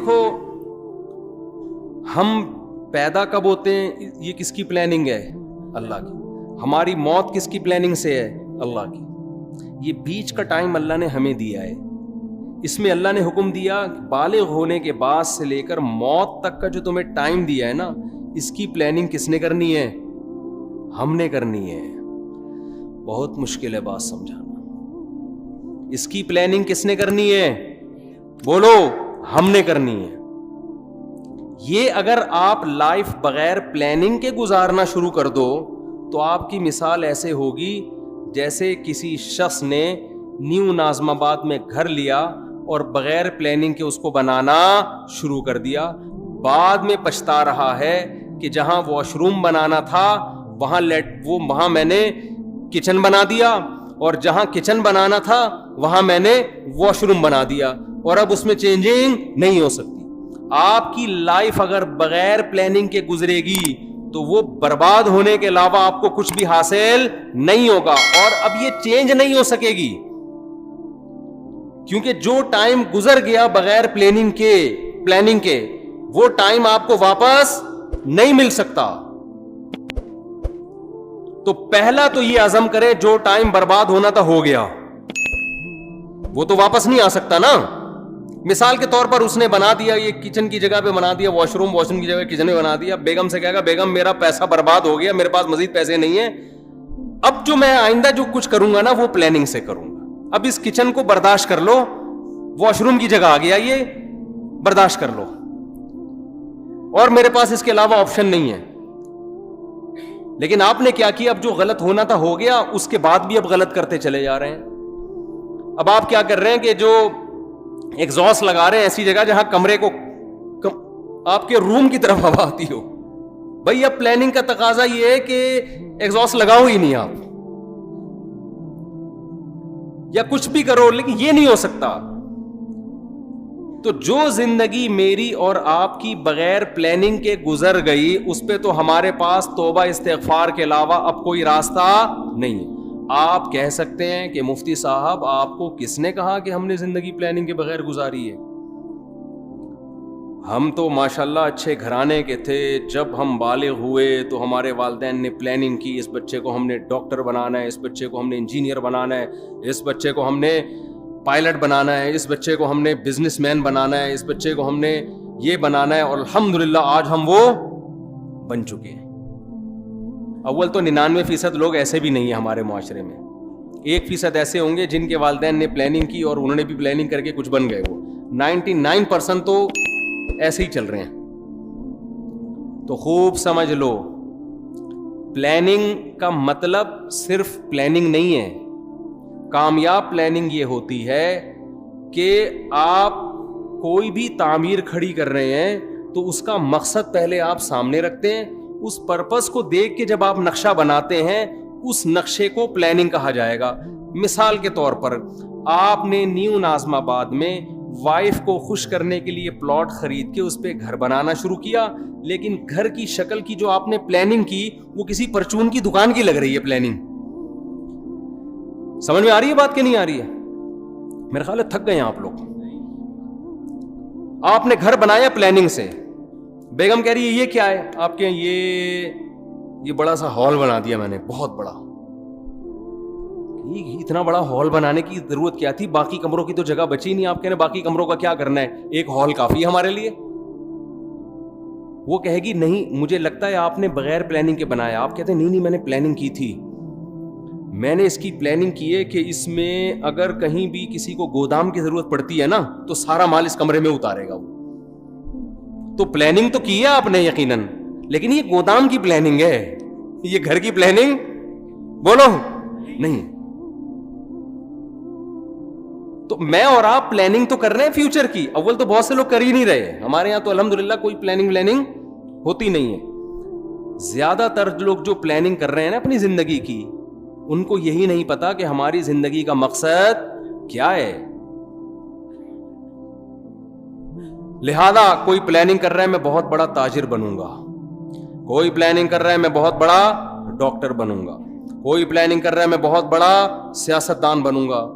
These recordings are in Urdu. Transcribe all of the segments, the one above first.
دیکھو ہم پیدا کب ہوتے ہیں یہ کس کی پلاننگ ہے؟ اللہ کی. ہماری موت کس کی پلاننگ سے ہے؟ اللہ کی. یہ بیچ کا ٹائم اللہ نے ہمیں دیا ہے. اس میں اللہ نے حکم دیا بالغ ہونے کے بعد سے لے کر موت تک کا جو تمہیں ٹائم دیا ہے نا, اس کی پلاننگ کس نے کرنی ہے؟ ہم نے کرنی ہے. بہت مشکل ہے بات سمجھانا. اس کی پلاننگ کس نے کرنی ہے؟ بولو, ہم نے کرنی ہے. یہ اگر آپ لائف بغیر پلاننگ کے گزارنا شروع کر دو تو آپ کی مثال ایسے ہوگی جیسے کسی شخص نے نیو ناظم آباد میں گھر لیا اور بغیر پلاننگ کے اس کو بنانا شروع کر دیا. بعد میں پچھتا رہا ہے کہ جہاں واش روم بنانا تھا وہاں میں نے کچن بنا دیا, اور جہاں کچن بنانا تھا وہاں میں نے واش روم بنا دیا, اور اب اس میں چینجنگ نہیں ہو سکتی. آپ کی لائف اگر بغیر پلاننگ کے گزرے گی تو وہ برباد ہونے کے علاوہ آپ کو کچھ بھی حاصل نہیں ہوگا, اور اب یہ چینج نہیں ہو سکے گی, کیونکہ جو ٹائم گزر گیا بغیر پلاننگ کے وہ ٹائم آپ کو واپس نہیں مل سکتا. تو پہلا تو یہ عزم کرے جو ٹائم برباد ہونا تھا ہو گیا, وہ تو واپس نہیں آ سکتا نا. مثال کے طور پر اس نے بنا دیا, یہ کچن کی جگہ پہ بنا دیا واش روم کی جگہ کچن میں بنا دیا. بیگم سے کہے گا بیگم میرا پیسہ برباد ہو گیا, میرے پاس مزید پیسے نہیں ہیں, اب جو میں آئندہ جو کچھ کروں گا نا وہ پلاننگ سے کروں گا. اب اس کچن کو برداشت کر لو, واش روم کی جگہ آ گیا, یہ برداشت کر لو, اور میرے پاس اس کے علاوہ آپشن نہیں ہے. لیکن آپ نے کیا کیا, اب جو غلط ہونا تھا ہو گیا, اس کے بعد بھی اب غلط کرتے چلے جا رہے ہیں. اب آپ کیا کر رہے ہیں کہ جو ایگزاسٹ لگا رہے ہیں ایسی جگہ جہاں کمرے کو آپ کے روم کی طرف ہوا آتی ہو. بھائی اب پلاننگ کا تقاضا یہ ہے کہ ایگزاسٹ لگاؤ ہی نہیں آپ, یا کچھ بھی کرو, لیکن یہ نہیں ہو سکتا. تو جو زندگی میری اور آپ کی بغیر پلاننگ کے گزر گئی اس پہ تو ہمارے پاس توبہ استغفار کے علاوہ اب کوئی راستہ نہیں ہے. آپ کہہ سکتے ہیں کہ مفتی صاحب آپ کو کس نے کہا کہ ہم نے زندگی پلاننگ کے بغیر گزاری ہے؟ ہم تو ماشاءاللہ اچھے گھرانے کے تھے, جب ہم بالغ ہوئے تو ہمارے والدین نے پلاننگ کی, اس بچے کو ہم نے ڈاکٹر بنانا ہے, اس بچے کو ہم نے انجینئر بنانا ہے, اس بچے کو ہم نے پائلٹ بنانا ہے, اس بچے کو ہم نے بزنس مین بنانا ہے, اس بچے کو ہم نے یہ بنانا ہے, اور الحمدللہ آج ہم وہ بن چکے ہیں. اول تو 99% لوگ ایسے بھی نہیں ہیں ہمارے معاشرے میں, 1% ایسے ہوں گے جن کے والدین نے پلاننگ کی اور انہوں نے بھی پلاننگ کر کے کچھ بن گئے. وہ 99% تو ایسے ہی چل رہے ہیں. تو خوب سمجھ لو, پلاننگ کا مطلب صرف پلاننگ نہیں ہے. کامیاب پلاننگ یہ ہوتی ہے کہ آپ کوئی بھی تعمیر کھڑی کر رہے ہیں تو اس کا مقصد پہلے آپ سامنے رکھتے ہیں, اس پرپس کو دیکھ کے جب آپ نقشہ بناتے ہیں اس نقشے کو پلاننگ کہا جائے گا. مثال کے طور پر آپ نے نیو ناظم آباد میں وائف کو خوش کرنے کے لیے پلاٹ خرید کے اس پہ گھر بنانا شروع کیا, لیکن گھر کی شکل کی جو آپ نے پلاننگ کی وہ کسی پرچون کی دکان کی لگ رہی ہے پلاننگ. سمجھ میں آ رہی ہے بات کہ نہیں آ رہی ہے؟ میرے خیال ہے تھک گئے ہیں آپ لوگ. آپ نے گھر بنایا پلاننگ سے, بیگم کہہ رہی ہے یہ کیا ہے آپ کے, یہ بڑا سا ہال بنا دیا میں نے, بہت بڑا. اتنا بڑا ہال بنانے کی ضرورت کیا تھی, باقی کمروں کی تو جگہ بچی نہیں. آپ کہہ رہے باقی کمروں کا کیا کرنا ہے, ایک ہال کافی ہے ہمارے لیے. وہ کہے گی نہیں مجھے لگتا ہے آپ نے بغیر پلاننگ کے بنایا. آپ کہتے ہیں نہیں میں نے پلاننگ کی تھی, میں نے اس کی پلاننگ کی ہے کہ اس میں اگر کہیں بھی کسی کو گودام کی ضرورت پڑتی ہے نا تو سارا مال اس کمرے میں اتارے گا وہ. تو پلاننگ تو کی ہے آپ نے یقیناً, لیکن یہ گودام کی پلاننگ ہے, یہ گھر کی پلاننگ بولو نہیں. تو میں اور آپ پلاننگ تو کر رہے ہیں فیوچر کی, اول تو بہت سے لوگ کر ہی نہیں رہے. ہمارے یہاں تو الحمدللہ کوئی پلاننگ ہوتی نہیں ہے. زیادہ تر لوگ جو پلاننگ کر رہے ہیں نا اپنی زندگی کی, ان کو یہی نہیں پتا کہ ہماری زندگی کا مقصد کیا ہے. لہذا کوئی پلاننگ کر رہا ہے میں بہت بڑا تاجر بنوں گا, کوئی پلاننگ کر رہا ہے میں بہت بڑا ڈاکٹر بنوں گا, کوئی پلاننگ کر رہا ہے میں بہت بڑا سیاستدان بنوں گا.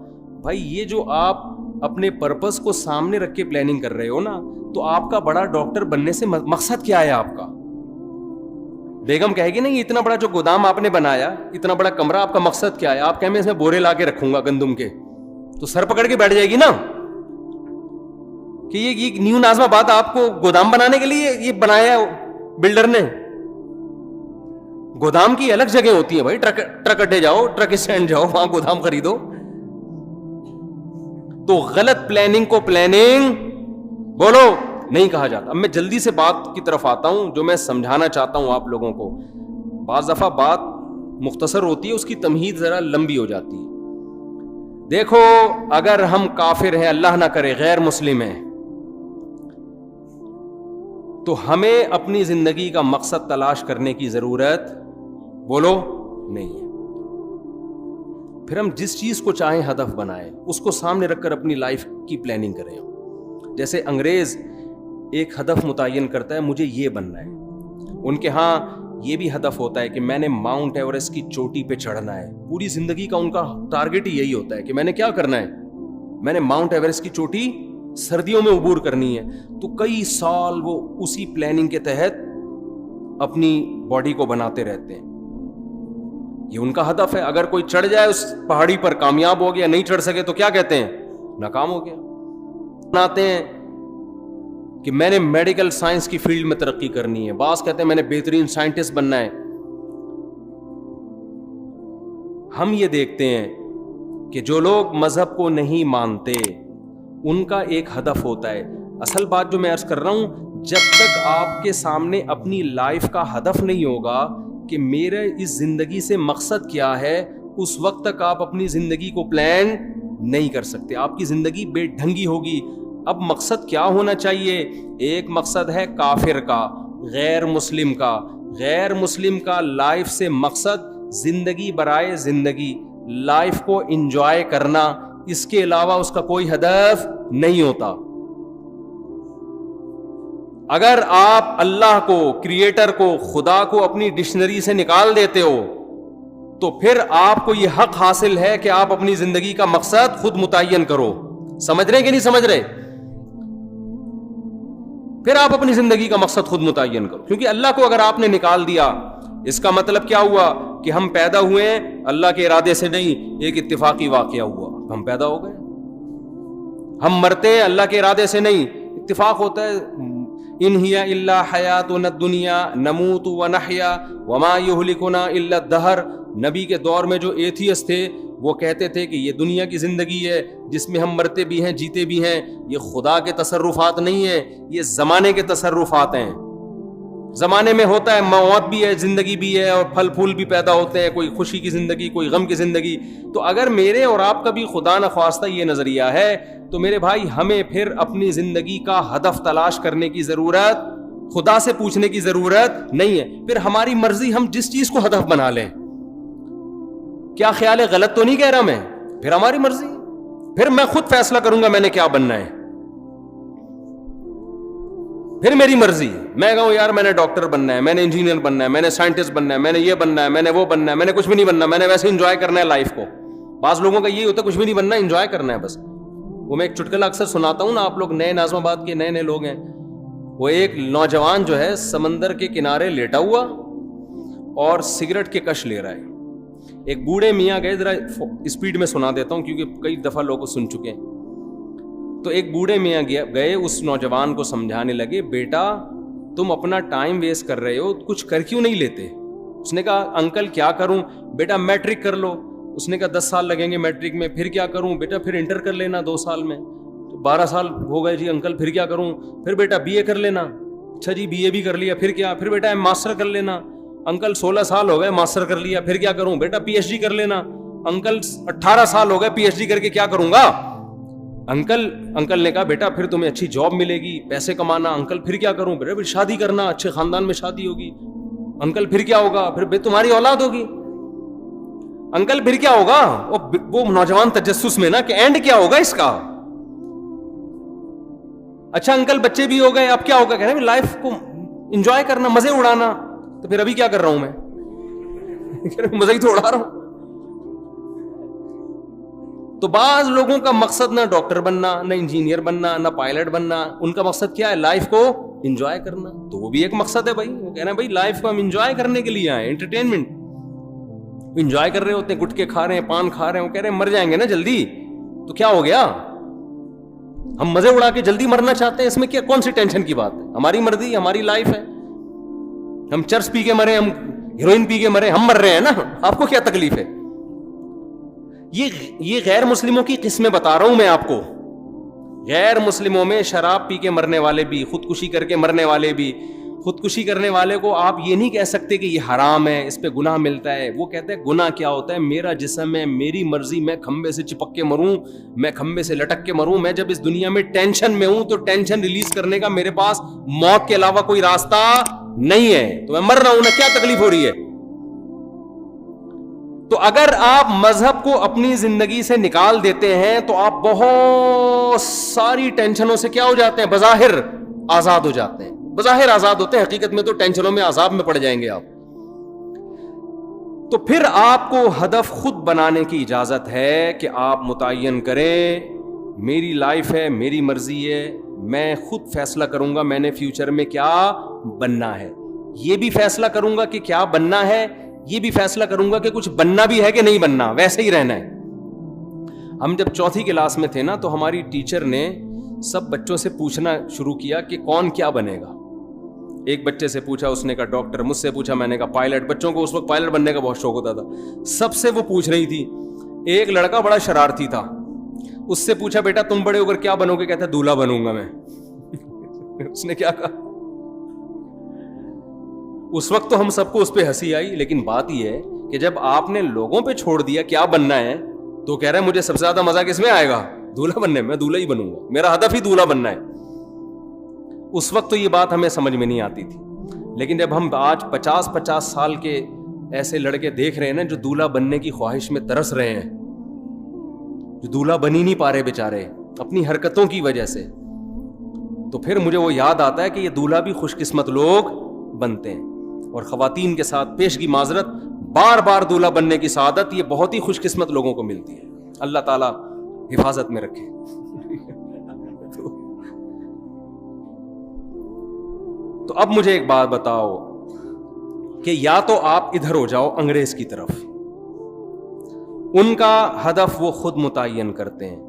بھائی یہ جو آپ اپنے پرپس کو سامنے رکھ کے پلاننگ کر رہے ہو نا, تو آپ کا بڑا ڈاکٹر بننے سے مقصد کیا ہے آپ کا؟ بیگم کہے گی نہیں اتنا بڑا جو گودام آپ نے بنایا, اتنا بڑا کمرہ, آپ کا مقصد کیا ہے؟ آپ کہیں میں اس میں بورے لا کے رکھوں گا گندم کے, تو سر پکڑ کے بیٹھ جائے گی نا کہ یہ نیو نازم آباد آپ کو گودام بنانے کے لیے یہ بنایا بلڈر نے. گودام کی الگ جگہ ہوتی ہے بھائی, ٹرک اڈے جاؤ, ٹرک اسٹینڈ جاؤ, وہاں گودام خریدو. تو غلط پلاننگ کو پلاننگ بولو نہیں کہا جاتا. اب میں جلدی سے بات کی طرف آتا ہوں جو میں سمجھانا چاہتا ہوں آپ لوگوں کو. بعض دفعہ بات مختصر ہوتی ہے, اس کی تمہید ذرا لمبی ہو جاتی ہے. دیکھو اگر ہم کافر ہیں, اللہ نہ کرے غیر مسلم ہیں, تو ہمیں اپنی زندگی کا مقصد تلاش کرنے کی ضرورت بولو نہیں ہے. پھر ہم جس چیز کو چاہیں ہدف بنائیں, اس کو سامنے رکھ کر اپنی لائف کی پلاننگ کریں. جیسے انگریز ایک ہدف متعین کرتا ہے, مجھے یہ بننا ہے. ان کے ہاں یہ بھی ہدف ہوتا ہے کہ میں نے ماؤنٹ ایوریسٹ کی چوٹی پہ چڑھنا ہے. پوری زندگی کا ان کا ٹارگٹ ہی یہی ہوتا ہے کہ میں نے کیا کرنا ہے, میں نے ماؤنٹ ایوریسٹ کی چوٹی سردیوں میں عبور کرنی ہے. تو کئی سال وہ اسی پلاننگ کے تحت اپنی باڈی کو بناتے رہتے ہیں. یہ ان کا ہدف ہے. اگر کوئی چڑھ جائے اس پہاڑی پر, کامیاب ہو گیا, نہیں چڑھ سکے تو کیا کہتے ہیں, ناکام ہو گیا. بناتے ہیں کہ میں نے میڈیکل سائنس کی فیلڈ میں ترقی کرنی ہے, بعض کہتے ہیں میں نے بہترین سائنٹسٹ بننا ہے. ہم یہ دیکھتے ہیں کہ جو لوگ مذہب کو نہیں مانتے ان کا ایک ہدف ہوتا ہے. اصل بات جو میں عرض کر رہا ہوں, جب تک آپ کے سامنے اپنی لائف کا ہدف نہیں ہوگا کہ میرے اس زندگی سے مقصد کیا ہے, اس وقت تک آپ اپنی زندگی کو پلان نہیں کر سکتے. آپ کی زندگی بے ڈھنگی ہوگی. اب مقصد کیا ہونا چاہیے؟ ایک مقصد ہے کافر کا, غیر مسلم کا. غیر مسلم کا لائف سے مقصد زندگی برائے زندگی, لائف کو انجوائے کرنا, اس کے علاوہ اس کا کوئی ہدف نہیں ہوتا. اگر آپ اللہ کو, کریٹر کو, خدا کو اپنی ڈکشنری سے نکال دیتے ہو تو پھر آپ کو یہ حق حاصل ہے کہ آپ اپنی زندگی کا مقصد خود متعین کرو. سمجھ رہے کہ نہیں سمجھ رہے؟ پھر آپ اپنی زندگی کا مقصد خود متعین کرو, کیونکہ اللہ کو اگر آپ نے نکال دیا, اس کا مطلب کیا ہوا کہ ہم پیدا ہوئے ہیں اللہ کے ارادے سے نہیں, ایک اتفاقی واقعہ ہوا, ہم پیدا ہو گئے. ہم مرتے ہیں اللہ کے ارادے سے نہیں, اتفاق ہوتا ہے. ان ہی الا حیاتنا الدنیا نموت ونحیا وما یہلکنا الا الدہر. نبی کے دور میں جو ایتھیسٹ تھے وہ کہتے تھے کہ یہ دنیا کی زندگی ہے جس میں ہم مرتے بھی ہیں جیتے بھی ہیں, یہ خدا کے تصرفات نہیں ہیں, یہ زمانے کے تصرفات ہیں. زمانے میں ہوتا ہے, موت بھی ہے, زندگی بھی ہے, اور پھل پھول بھی پیدا ہوتے ہیں, کوئی خوشی کی زندگی, کوئی غم کی زندگی. تو اگر میرے اور آپ کا بھی خدا نخواستہ یہ نظریہ ہے تو میرے بھائی ہمیں پھر اپنی زندگی کا ہدف تلاش کرنے کی ضرورت, خدا سے پوچھنے کی ضرورت نہیں ہے. پھر ہماری مرضی ہم جس چیز کو ہدف بنا لیں. کیا خیال ہے, غلط تو نہیں کہہ رہا میں؟ پھر ہماری مرضی, پھر میں خود فیصلہ کروں گا میں نے کیا بننا ہے, پھر میری مرضی. میں کہوں یار میں نے ڈاکٹر بننا ہے, میں نے انجینئر بننا ہے, میں نے سائنٹسٹ بننا ہے, میں نے یہ بننا ہے, میں نے وہ بننا ہے, میں نے کچھ بھی نہیں بننا, میں نے ویسے انجوائے کرنا ہے لائف کو. بعض لوگوں کا یہی ہوتا ہے کچھ بھی نہیں بننا, انجوائے کرنا ہے بس. وہ میں ایک چٹکلا اکثر سناتا ہوں نا, آپ لوگ نئے نازم آباد کے نئے لوگ ہیں. وہ ایک نوجوان جو ہے سمندر کے کنارے لیٹا ہوا اور سگریٹ کے کش لے رہا ہے. ایک بوڑھے میاں گئے, ذرا اسپیڈ میں سنا دیتا ہوں کیونکہ کئی دفعہ لوگ سن چکے ہیں. تو ایک بوڑھے میاں گئے اس نوجوان کو سمجھانے لگے, بیٹا تم اپنا ٹائم ویسٹ کر رہے ہو, کچھ کر کیوں نہیں لیتے؟ اس نے کہا انکل کیا کروں؟ بیٹا میٹرک کر لو. اس نے کہا 10 سال لگیں گے میٹرک میں. پھر کیا کروں؟ بیٹا پھر انٹر کر لینا 2 سال میں. تو 12 سال ہو گئے. جی انکل پھر کیا کروں؟ پھر بیٹا بی اے کر لینا. اچھا جی بی اے بھی کر لیا, پھر کیا؟ پھر بیٹا ماسٹر کر لینا. انکل 16 سال ہو گئے ماسٹر کر لیا, پھر کیا کروں؟ بیٹا پی ایچ ڈی کر لینا. انکل 18 سال ہو گئے پی ایچ ڈی کر کے کیا کروں گا؟ انکل نے کہا بیٹا پھر تمہیں اچھی جاب ملے گی, پیسے کمانا. انکل پھر کیا کروں؟ بیٹا پھر شادی کرنا, اچھے خاندان میں شادی ہوگی. انکل پھر کیا ہوگا؟ پھر تمہاری اولاد ہوگی. انکل پھر کیا ہوگا؟ وہ نوجوان تجسس میں نا کہ اینڈ کیا ہوگا اس کا. اچھا انکل بچے بھی ہو گئے, اب کیا ہوگا؟ کہہ رہے ہیں لائف کو انجوائے کرنا, مزے اڑانا. تو پھر ابھی کیا کر رہا ہوں میں؟ مزے ہی تو اڑا رہا ہوں. تو بعض لوگوں کا مقصد نہ ڈاکٹر بننا، نہ انجینئر بننا، نہ پائلٹ بننا، ان کا مقصد کیا ہے؟ لائف کو انجوائے کرنا. تو وہ بھی ایک مقصد ہے بھائی. وہ کہہ رہے ہیں بھائی لائف کو ہم انجوائے کرنے کے لیے آئے، انٹرٹینمنٹ انجوائے کر رہے ہوتے ہیں، گٹکے کھا رہے ہیں، پان کھا رہے ہیں. وہ کہہ رہے ہیں مر جائیں گے نا جلدی، تو کیا ہو گیا؟ ہم مزے اڑا کے جلدی مرنا چاہتے ہیں، اس میں کیا کون سی ٹینشن کی بات ہے؟ ہماری مرضی، ہماری لائف ہے. ہم چرس پی کے مرے، ہم ہیروئن پی کے مرے، ہم مر رہے ہیں نا، آپ کو کیا تکلیف ہے؟ یہ غیر مسلموں کی قسمیں بتا رہا ہوں میں آپ کو. غیر مسلموں میں شراب پی کے مرنے والے بھی، خودکشی کر کے مرنے والے بھی. خودکشی کرنے والے کو آپ یہ نہیں کہہ سکتے کہ یہ حرام ہے، اس پہ گناہ ملتا ہے. وہ کہتے ہیں گناہ کیا ہوتا ہے؟ میرا جسم ہے، میری مرضی، میں کھمبے سے چپک کے مروں، میں کھمبے سے لٹک کے مروں. میں جب اس دنیا میں ٹینشن میں ہوں تو ٹینشن ریلیز کرنے کا میرے پاس موت کے علاوہ کوئی راستہ نہیں ہے، تو میں مر رہا ہوں نا، کیا تکلیف ہو رہی ہے؟ تو اگر آپ مذہب کو اپنی زندگی سے نکال دیتے ہیں تو آپ بہت ساری ٹینشنوں سے کیا ہو جاتے ہیں؟ بظاہر آزاد ہو جاتے ہیں. بظاہر آزاد ہوتے ہیں، حقیقت میں تو ٹینشنوں میں، عذاب میں پڑ جائیں گے آپ. تو پھر آپ کو ہدف خود بنانے کی اجازت ہے کہ آپ متعین کریں میری لائف ہے، میری مرضی ہے، میں خود فیصلہ کروں گا میں نے فیوچر میں کیا بننا ہے. یہ بھی فیصلہ کروں گا کہ کیا بننا ہے، یہ بھی فیصلہ کروں گا کہ کچھ بننا بھی ہے کہ نہیں بننا، ویسے ہی رہنا ہے. ہم جب چوتھی کلاس میں تھے نا تو ہماری ٹیچر نے سب بچوں سے پوچھنا شروع کیا کہ کون کیا بنے گا. ایک بچے سے پوچھا، اس نے کہا ڈاکٹر. مجھ سے پوچھا، میں نے کہا پائلٹ. بچوں کو اس وقت پائلٹ بننے کا بہت شوق ہوتا تھا. سب سے وہ پوچھ رہی تھی. ایک لڑکا بڑا شرارتی تھا، اس سے پوچھا بیٹا تم بڑے ہو کر کیا بنو گے؟ کہتا ہے دولہا بنوں گا میں. اس نے کیا کہا؟ اس وقت تو ہم سب کو اس پہ ہنسی آئی، لیکن بات یہ ہے کہ جب آپ نے لوگوں پہ چھوڑ دیا کیا بننا ہے تو کہہ رہا ہے مجھے سب سے زیادہ مزہ کس میں آئے گا؟ دولہا بننے میں. دولہا ہی بنوں گا، میرا ہدف ہی دولہا بننا ہے. اس وقت تو یہ بات ہمیں سمجھ میں نہیں آتی تھی، لیکن جب ہم آج 50 سال کے ایسے لڑکے دیکھ رہے ہیں نا جو دولہا بننے کی خواہش میں ترس رہے ہیں، جو دولہا بن ہی نہیں پا رہے بیچارے اپنی حرکتوں کی وجہ سے، تو پھر مجھے وہ یاد آتا ہے کہ یہ دولہا بھی خوش قسمت لوگ بنتے ہیں. اور خواتین کے ساتھ پیشگی معذرت، بار بار دولہا بننے کی سعادت یہ بہت ہی خوش قسمت لوگوں کو ملتی ہے. اللہ تعالیٰ حفاظت میں رکھے. تو اب مجھے ایک بات بتاؤ کہ یا تو آپ ادھر ہو جاؤ انگریز کی طرف، ان کا ہدف وہ خود متعین کرتے ہیں،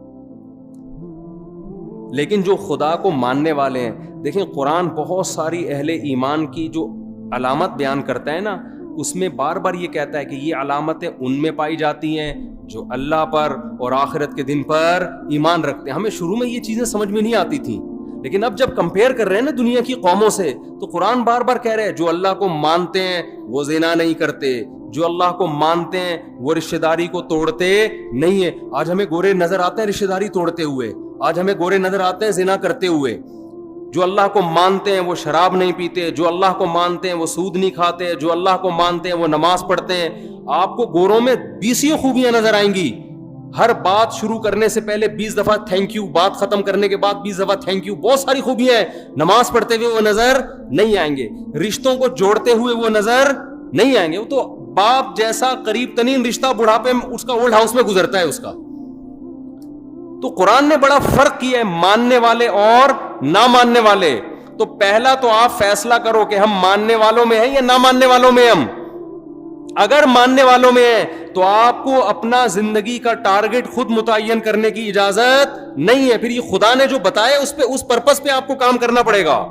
لیکن جو خدا کو ماننے والے ہیں، دیکھیں قرآن بہت ساری اہل ایمان کی جو علامت بیان کرتا ہے نا، اس میں بار بار یہ کہتا ہے کہ یہ علامتیں ان میں پائی جاتی ہیں جو اللہ پر اور آخرت کے دن پر ایمان رکھتے ہیں. ہمیں شروع میں یہ چیزیں سمجھ میں نہیں آتی تھیں، لیکن اب جب کمپیئر کر رہے ہیں نا دنیا کی قوموں سے تو قرآن بار بار کہہ رہے ہیں جو اللہ کو مانتے ہیں وہ زنا نہیں کرتے، جو اللہ کو مانتے ہیں وہ رشتہ داری کو توڑتے نہیں ہیں. آج ہمیں گورے نظر آتے ہیں رشتہ داری توڑتے ہوئے، آج ہمیں گورے نظر آتے ہیں زنا کرتے ہوئے. جو اللہ کو مانتے ہیں وہ شراب نہیں پیتے، جو اللہ کو مانتے ہیں وہ سود نہیں کھاتے، جو اللہ کو مانتے ہیں وہ نماز پڑھتے ہیں. آپ کو گوروں میں 20 خوبیاں نظر آئیں گی. ہر بات شروع کرنے سے پہلے 20 دفعہ تھینک یو، بات ختم کرنے کے بعد 20 دفعہ تھینک یو. بہت ساری خوبیاں ہیں. نماز پڑھتے ہوئے وہ نظر نہیں آئیں گے، رشتوں کو جوڑتے ہوئے وہ نظر نہیں آئیں گے. وہ تو باپ جیسا قریب ترین رشتہ بڑھاپے میں اس کا اولڈ ہاؤس میں گزرتا ہے اس کا. تو قرآن نے بڑا فرق کیا ہے ماننے والے اور نہ ماننے والے. تو پہلا تو آپ فیصلہ کرو کہ ہم ماننے والوں میں ہیں یا نہ ماننے والوں میں. ہم اگر ماننے والوں میں ہیں تو آپ کو اپنا زندگی کا ٹارگٹ خود متعین کرنے کی اجازت نہیں ہے. پھر یہ خدا نے جو بتایا اس پہ، اس پرپس پہ آپ کو کام کرنا پڑے گا.